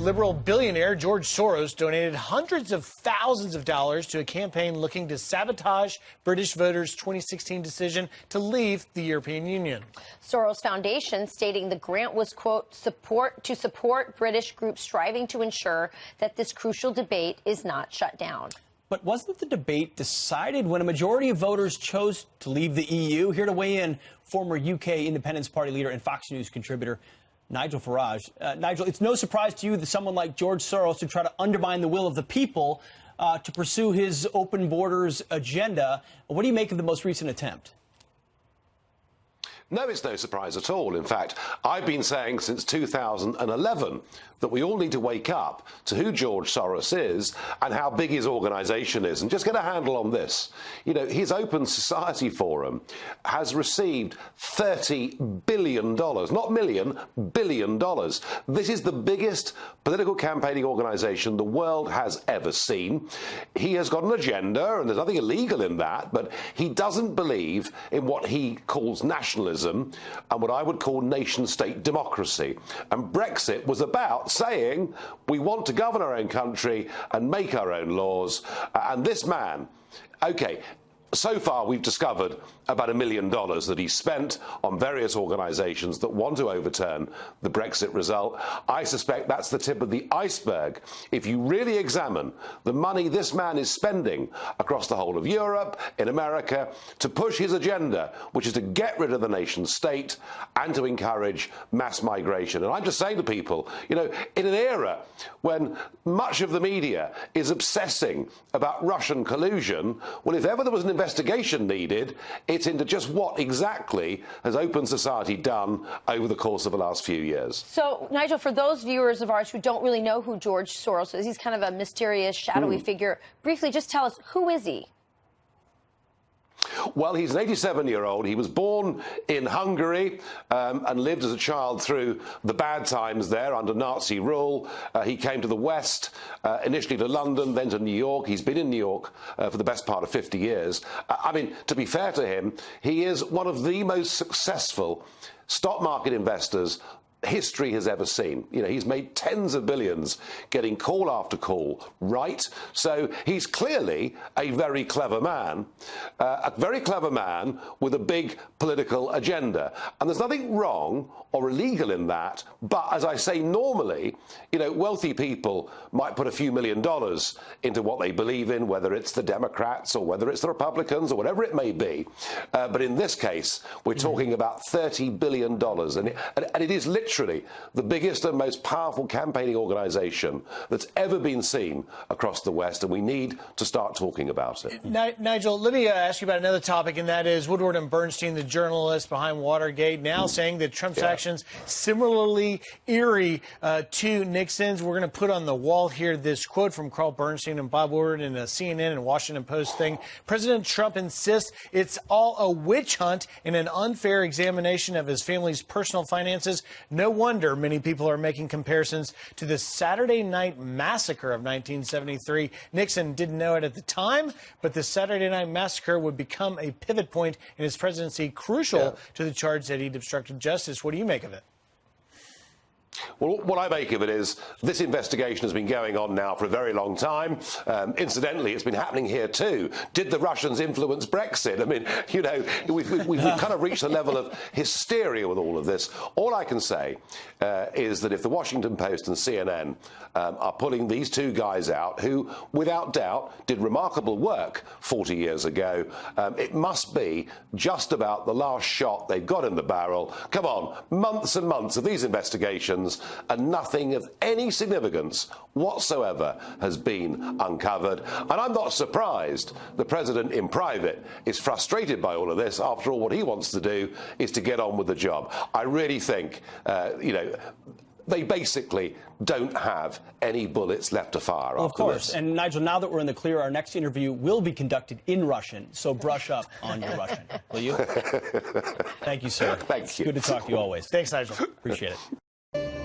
liberal billionaire George Soros donated hundreds of thousands of dollars to a campaign looking to sabotage British voters' 2016 decision to leave the European Union. Soros Foundation stating the grant was, quote, to support British groups striving to ensure that this crucial debate is not shut down. But wasn't the debate decided when a majority of voters chose to leave the EU? Here to weigh in, former UK Independence Party leader and Fox News contributor Nigel Farage. Nigel, it's no surprise to you that someone like George Soros would try to undermine the will of the people to pursue his open borders agenda. What do you make of the most recent attempt? No, it's no surprise at all. In fact, I've been saying since 2011 that we all need to wake up to who George Soros is and how big his organisation is, and just get a handle on this. You know, his Open Society Forum has received $30 billion, not million, $1 billion. This is the biggest political campaigning organisation the world has ever seen. He has got an agenda, and there's nothing illegal in that, but he doesn't believe in what he calls nationalism and what I would call nation-state democracy. And Brexit was about saying we want to govern our own country and make our own laws. And this man, OK, so far we've discovered about $1 million that he spent on various organisations that want to overturn the Brexit result. I suspect that's the tip of the iceberg. If you really examine the money this man is spending across the whole of Europe, in America, to push his agenda, which is to get rid of the nation state and to encourage mass migration. And I'm just saying to people, you know, in an era when much of the media is obsessing about Russian collusion, well, if ever there was an investigation needed, it's into just what exactly has Open Society done over the course of the last few years. So, Nigel, for those viewers of ours who don't really know who George Soros is, he's kind of a mysterious, shadowy figure. Briefly, just tell us, who is he? Well, he's an 87-year-old. He was born in Hungary and lived as a child through the bad times there under Nazi rule. He came to the West, initially to London, then to New York. He's been in New York for the best part of 50 years. I mean, to be fair to him, he is one of the most successful stock market investors history has ever seen. You know, he's made tens of billions getting call after call right. So he's clearly a very clever man with a big political agenda. And there's nothing wrong or illegal in that. But as I say, normally, you know, wealthy people might put a few $1 million into what they believe in, whether it's the Democrats or whether it's the Republicans or whatever it may be. But in this case, we're talking about $30 billion. And it is literally the biggest and most powerful campaigning organisation that's ever been seen across the West, and we need to start talking about it. Nigel, let me ask you about another topic, and that is Woodward and Bernstein, the journalist behind Watergate, now saying that Trump's actions similarly eerie to Nixon's. We're going to put on the wall here this quote from Carl Bernstein and Bob Woodward in a CNN and Washington Post thing. President Trump insists it's all a witch hunt and an unfair examination of his family's personal finances. No wonder many people are making comparisons to the Saturday Night Massacre of 1973. Nixon didn't know it at the time, but the Saturday Night Massacre would become a pivot point in his presidency, crucial to the charge that he'd obstructed justice. What do you make of it? Well, what I make of it is this investigation has been going on now for a very long time. Incidentally, it's been happening here too. Did the Russians influence Brexit? I mean, you know, we've kind of reached a level of hysteria with all of this. All I can say is that if the Washington Post and CNN are pulling these two guys out, who without doubt did remarkable work 40 years ago, it must be just about the last shot they've got in the barrel. Come on, months and months of these investigations, and nothing of any significance whatsoever has been uncovered. And I'm not surprised the president in private is frustrated by all of this. After all, what he wants to do is to get on with the job. I really think, you know, they basically don't have any bullets left to fire. Well, of course. And Nigel, now that we're in the clear, our next interview will be conducted in Russian. So brush up on your Russian, will you? Thank you, sir. Thank you. Good to talk to you always. Thanks, Nigel. Appreciate it.